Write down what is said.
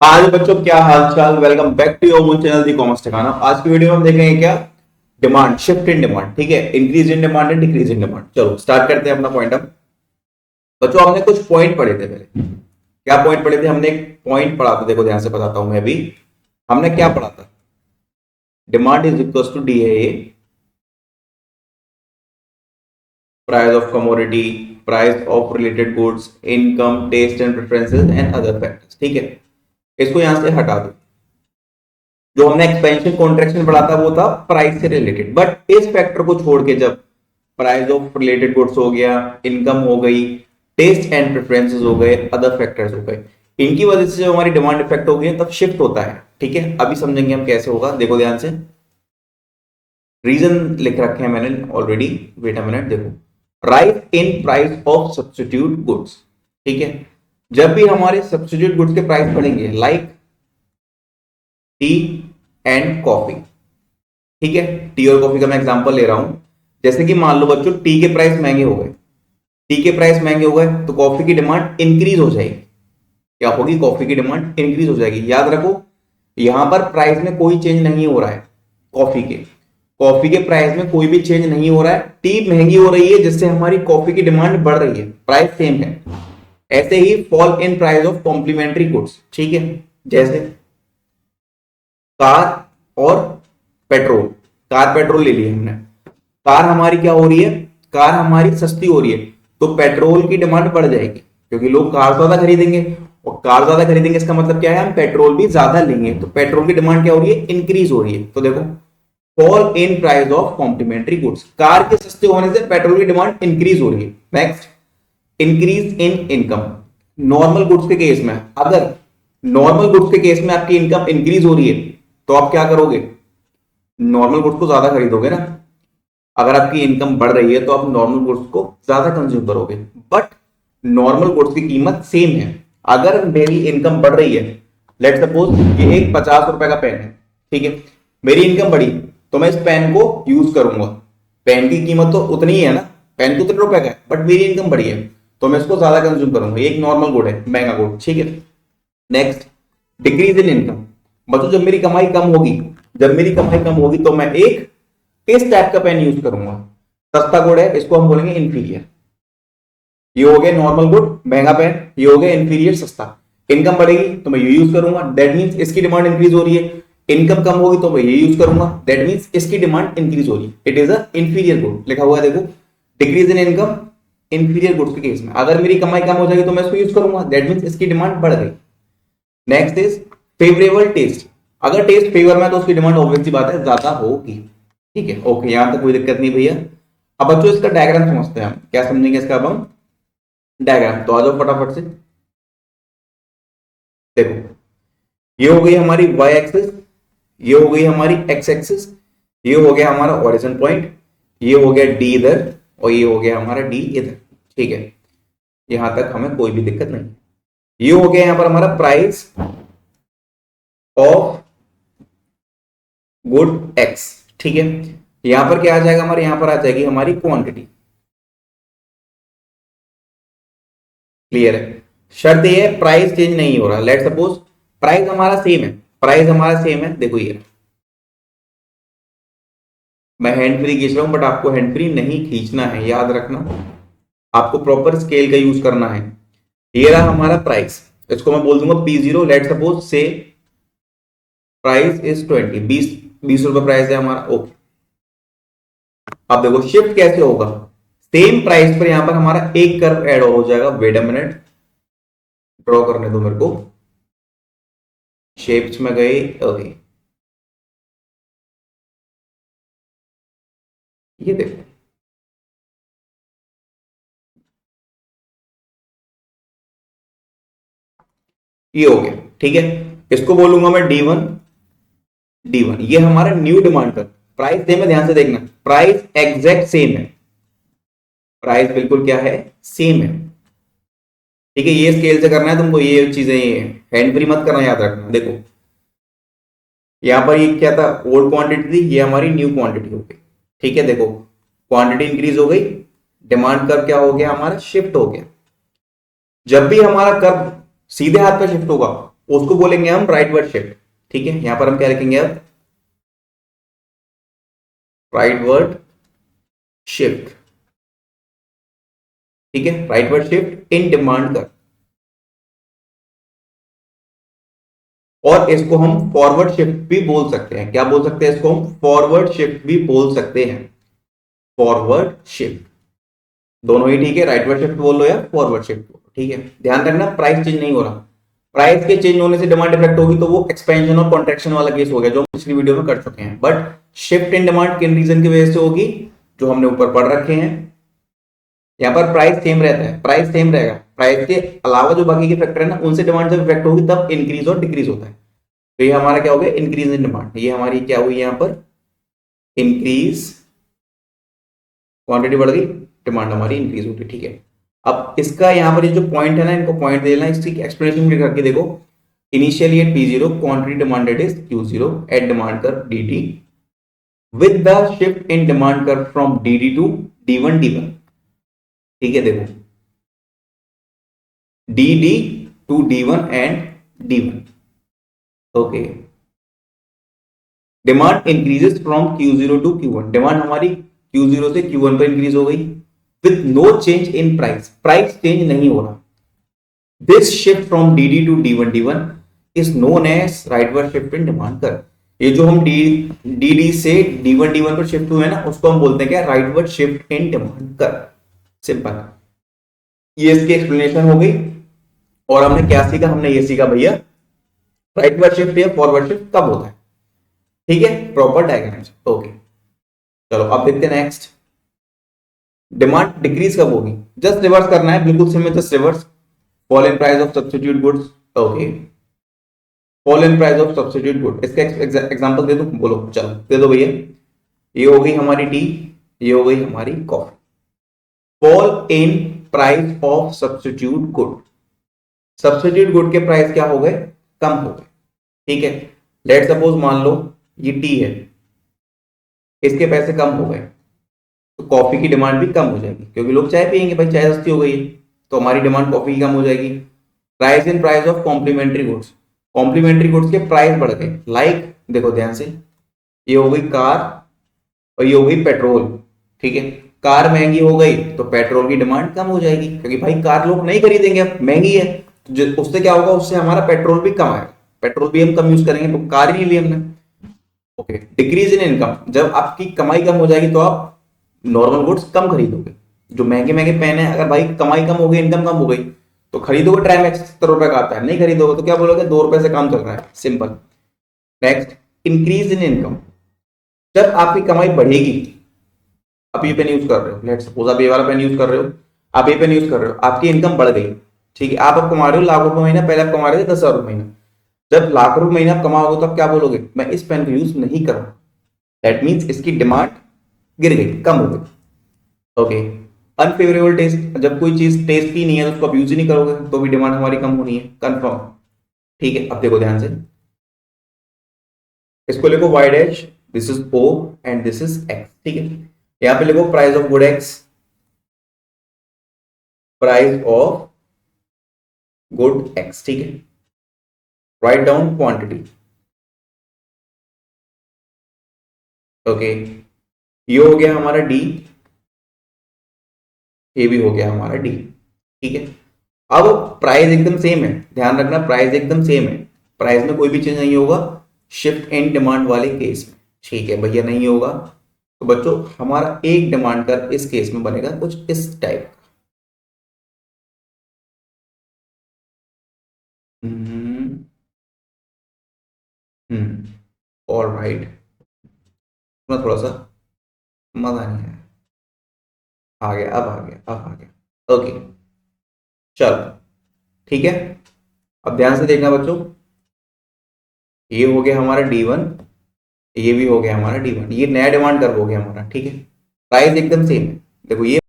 आज बच्चों क्या हाल चाल। Welcome back to your own channel the commerce Thikana. आज की वीडियो में हम देखेंगे क्या डिमांड, शिफ्ट इन डिमांड। ठीक है, increase in demand and decrease in demand. चलो स्टार्ट करते हैं अपना पॉइंट। अब बच्चों हमने कुछ पॉइंट पढ़े थे पहले। क्या पॉइंट पढ़े थे? हमने एक पॉइंट पढ़ा था, देखो ध्यान से बताता हूं मैं भी। हमने क्या पढ़ा था? Demand is equal to D है ये, price of commodity, price of related goods, income, taste and preferences and other factors. ठीक है, इसको यहां से हटा दो। जो हमने एक्सपेंशन कॉन्ट्रैक्शन पढ़ा था वो था प्राइस से रिलेटेड, बट इस फैक्टर को छोड़ के जब प्राइस ऑफ रिलेटेड गुड्स हो गया, इनकम हो गई, टेस्ट एंड प्रेफरेंसेस हो गए, अदर फैक्टर्स हो गए, इनकी वजह से जो हमारी डिमांड इफेक्ट हो गई तब शिफ्ट होता है। ठीक है, अभी समझेंगे हम कैसे होगा। देखो ध्यान से, रीजन लिख रखे हैं मैंने ऑलरेडी। वेट अ मिनट, देखो rise in price of substitute goods. ठीक है, जब भी हमारे सब्स्टिट्यूट गुड्स के प्राइस बढ़ेंगे, लाइक टी एंड कॉफी। ठीक है, टी और कॉफी का मैं एग्जांपल ले रहा हूं। जैसे कि मान लो बच्चों टी के प्राइस महंगे हो गए, टी के प्राइस महंगे हो गए तो कॉफी की डिमांड इंक्रीज हो जाएगी। क्या होगी? कॉफी की डिमांड इंक्रीज हो जाएगी। याद रखो, यहां पर प्राइस में कोई चेंज नहीं हो रहा है। कॉफी के प्राइस में कोई भी चेंज नहीं हो रहा है। टी महंगी हो रही है जिससे हमारी कॉफी की डिमांड बढ़ रही है, प्राइस सेम है। ऐसे ही fall in price of complementary goods. ठीक है, जैसे कार और पेट्रोल। कार पेट्रोल ले लिया हमने, कार हमारी क्या हो रही है? कार हमारी सस्ती हो रही है तो पेट्रोल की डिमांड बढ़ जाएगी, क्योंकि लोग कार ज्यादा खरीदेंगे, और कार ज्यादा खरीदेंगे इसका मतलब क्या है? हम पेट्रोल भी ज्यादा लेंगे, तो पेट्रोल की डिमांड क्या हो रही है? इंक्रीज हो रही है। तो देखो, fall in price of complementary goods, car के सस्ते होने से पेट्रोल की डिमांड इंक्रीज हो रही है। Next, increase in income. Normal goods के केस में, अगर नॉर्मल गुड्स के केस में आपकी इनकम इंक्रीज हो रही है तो आप क्या करोगे? नॉर्मल गुड्स को ज्यादा खरीदोगे ना। अगर आपकी इनकम बढ़ रही है तो आप नॉर्मल गुड्स को ज्यादा कंज्यूम करोगे, बट नॉर्मल गुड्स की कीमत सेम है। अगर मेरी इनकम बढ़ रही है, लेट सपोज ये एक 50 रुपए का पेन है, ठीक है, मेरी इनकम बढ़ी तो मैं इस पेन को यूज करूंगा। पेन की कीमत तो उतनी ही है ना, पेन तो 3 रुपए का है, बट मेरी इनकम बढ़ी है तो मैं इसको ज्यादा कंज्यूम करूंगा। ये एक नॉर्मल गुड है, महंगा गुड। ठीक है, नेक्स्ट, डिक्रीज इन इनकम। मतलब जब मेरी कमाई कम होगी, तो मैं एक इस टाइप का पेन यूज करूंगा। सस्ता गुड है, इसको हम बोलेंगे इंफीरियर। ये हो गया नॉर्मल गुड, महंगा पेन। ये हो गया इंफीरियर, सस्ता। इनकम बढ़ेगी तो मैं ये यूज करूंगा, दैट मींस इसकी डिमांड इंक्रीज हो रही है। इनकम कम होगी तो मैं ये यूज करूंगा, दैट मींस इसकी डिमांड इंक्रीज हो रही है। It is a inferior good, लिखा हुआ है देखो, decrease in income inferior goods के केस में। अगर मेरी कमाई कम हो जाएगी तो मैं इसको यूज करूंगा, दैट मींस इसकी डिमांड बढ़ गई। Next is favourable taste. अगर टेस्ट फेवर में है तो उसकी डिमांड ऑब्वियस सी बात है ज्यादा होगी। ठीक है, ओके, यहां तक कोई दिक्कत नहीं भैया। अब बच्चों इसका डायग्राम समझते हैं हम। क्या समझेंगे इसका अब हम? डायग्राम तो आ जाओ फटाफट से। देखो, ये हो गई हमारी वाई एक्सिस, ये हो गई हमारी एक्स एक्सिस, ये हो गया हमारा ओरिजिन पॉइंट, ये हो गया डी इधर, और ये हो गया हमारा डी इधर। ठीक है, यहां तक हमें कोई भी दिक्कत नहीं। ये हो गया यहां पर हमारा प्राइस ऑफ गुड एक्स। ठीक है, यहां पर क्या आ जाएगा हमारे? यहां पर आ जाएगी हमारी क्वांटिटी। क्लियर है? शर्त ये है प्राइस चेंज नहीं हो रहा। लेट सपोज प्राइस हमारा सेम है, देखो ये मैं हैंड फ्री खींच रहा हूं, बट आपको हैंड फ्री नहीं खींचना है, याद रखना। आपको प्रॉपर स्केल का यूज करना है। ये रहा हमारा प्राइस, इसको मैं बोल दूंगा P0। लेट सपोज से प्राइस इज 20, 20 रुपए प्राइस है हमारा। ओके, अब देखो शिफ्ट कैसे होगा? सेम प्राइस पर यहां पर हमारा एक कर्व ऐड हो जाएगा। वेट अ मिनट, ड्रॉ करने दो मेरे को। शेप्स में गए, ओके, ये देखो, ये हो गया। ठीक है, इसको बोलूंगा मैं D1। ये हमारा न्यू डिमांड का प्राइस सेम है, ध्यान से देखना, प्राइस एग्जैक्ट सेम है, प्राइस बिल्कुल क्या है? सेम है। ठीक है, ये स्केल से करना है तुमको, ये चीजें हैंड फ्री मत करना, याद रखना। देखो यहां पर ये क्या था? ओल्ड क्वांटिटी थी, ये हमारी न्यू क्वांटिटी हो गई। ठीक है, देखो क्वांटिटी इंक्रीज हो गई, डिमांड कर्व क्या हो गया हमारा? शिफ्ट हो गया। जब भी हमारा कर्व सीधे हाथ पे शिफ्ट होगा, उसको बोलेंगे हम राइटवर्ड शिफ्ट। ठीक है, यहां पर हम क्या लिखेंगे अब, राइटवर्ड शिफ्ट। ठीक है, राइटवर्ड शिफ्ट इन डिमांड कर, और इसको हम फॉरवर्ड शिफ्ट भी बोल सकते हैं। क्या बोल सकते हैं इसको हम, फॉरवर्ड शिफ्ट भी बोल सकते हैं, फॉरवर्ड शिफ्ट, दोनों ही ठीक है, राइटवर्ड शिफ्ट बोल लो या फॉरवर्ड शिफ्ट बोलो। ठीक है, ध्यान रखना प्राइस चेंज नहीं हो रहा, प्राइस के चेंज होने से डिमांड इफेक्ट होगी तो वो एक्सपेंशन और कॉन्ट्रैक्शन वाला केस हो गया जो हम पिछली वीडियो में कर चुके हैं। बट शिफ्ट इन डिमांड किन रीजन की वजह से होगी, जो हमने ऊपर पढ़ रखे हैं। यहाँ पर प्राइस सेम रहता है, प्राइस सेम रहेगा, प्राइस के अलावा जो बाकी के फैक्टर है ना उनसे डिमांड जब इफेक्ट होगी तब इंक्रीज और डिक्रीज होता है। तो ये हमारा क्या हो गया, इंक्रीज इन डिमांड, ये हमारी क्या हुई यहाँ पर, इंक्रीज, क्वांटिटी बढ़ गई, डिमांड हमारी इंक्रीज होगी। ठीक है, अब इसका यहाँ पर ये जो पॉइंट है ना, इनको पॉइंट दे लेना, इसकी एक्सप्लेनेशन भी करके देखो। Initially at P0 quantity demanded is Q0 at demand curve DD with the shift in demand curve from DD to D1 D1। ठीक है, देखो DD to D1 and D1। Okay, demand increases from Q0 to Q1, demand हमारी Q0 से Q1 पर increase हो गई with no change in price, price change नहीं हो रहा। This shift from DD to D1 D1 is known as rightward shift in demand curve. ये जो हम DD से D1 D1 पर शिफ्ट हुए ना उसको हम बोलते हैं क्या, rightward shift in demand curve. Simple, ये इसकी एक्सप्लेनेशन हो गई। और हमने क्या सीखा, हमने ये सीखा भैया राइटवर्ड शिफ्ट या फॉरवर्ड शिफ्ट कब होता है। ठीक है, प्रॉपर डायग्राम। ओके, चलो अब देखते हैं नेक्स्ट, डिमांड डिक्रीज कब होगी। जस्ट रिवर्स करना है, बिल्कुल simple, just reverse, fall in price of substitute goods. Okay, fall in price of substitute good, इसका एग्जांपल दे दो, बोलो, चलो दे दो भैया। ये हो गई हमारी टी, ये हो गई हमारी coffee. Fall in price of substitute good, substitute good के प्राइस क्या हो गए, कम हो गए। ठीक है, लेट सपोज मान लो ये टी है, इसके पैसे कम हो गए, तो कॉफी की डिमांड भी कम हो जाएगी क्योंकि लोग चाय पियेंगे, भाई चाय सस्ती हो गई है तो हमारी डिमांड कॉफी की कम हो जाएगी। Rise in price of complementary goods, complementary goods के प्राइस बढ़ गए, लाइक देखो ध्यान से, ये हो गई कार और ये हो गई पेट्रोल। ठीक है, कार महंगी हो गई तो पेट्रोल की डिमांड कम हो जाएगी क्योंकि भाई कार लोग नहीं खरीदेंगे, अब महंगी है तो उससे क्या होगा, उससे हमारा पेट्रोल भी कम आएगा, पेट्रोल भी हम कम यूज करेंगे तो कार ही नहीं ली हमने। ओके, डिक्रीज इन इनकम, जब आपकी कमाई कम हो जाएगी तो आप नॉर्मल गुड्स कम खरीदोगे, जो महंगे महंगे पेन है, अगर भाई कमाई कम हो गई, इनकम कम हो गई तो खरीदोगे, ट्राइमैक्स 70 रुपए का आता है, नहीं खरीदोगे तो क्या बोलोगे, 2 रुपए से काम चल रहा है, simple. Next, increase in income, जब आपकी कमाई बढ़ेगी, आप ये पेन यूज कर रहे हो, लेट्स सपोज आप ये वाला पेन यूज कर रहे हो, आप ये पेन यूज कर रहे हो, आपकी इनकम बढ़ गई। ठीक है, आप अब कमा रहे हो लाख रुपए महीना, पहले आप कमा रहे थे 10,000 रुपए महीना, जब लाख रुपए महीना आप कमाओगे तो आप क्या बोलोगे, मैं इस पेन को यूज नहीं करूंगा, दैट मीन्स इसकी डिमांड गिर गई, कम हो गई। ओके, अनफेवरेबल टेस्ट, जब कोई चीज टेस्टी नहीं है तो उसको आप यूज ही नहीं करोगे तो भी डिमांड हमारी कम होनी है, कंफर्म। ठीक है, अब देखो ध्यान से, इसको लिखो y dash, this is O and this is X। ठीक है, यहां पे लिखो price of good X, price of good X। ठीक है, राइट डाउन क्वांटिटी। ओके, ये हो गया हमारा D, ये भी हो गया हमारा D। ठीक है, अब प्राइस एकदम सेम है, ध्यान रखना प्राइस एकदम सेम है, प्राइस में कोई भी चेंज नहीं होगा शिफ्ट इन डिमांड वाले केस में। ठीक है भैया, नहीं होगा तो बच्चों हमारा एक डिमांड कर इस केस में बनेगा कुछ इस टाइप का। ऑल राइट, थोड़ा सा मजा नहीं आया, आ गया, अब आ गया, अब आ गया। ओके, चलो ठीक है, अब ध्यान से देखना बच्चों, ये हो गया हमारा D1, ये भी हो गया हमारा D1, ये नया डिमांड कर्व हो गया हमारा। ठीक है, प्राइस एकदम सेम है, देखो ये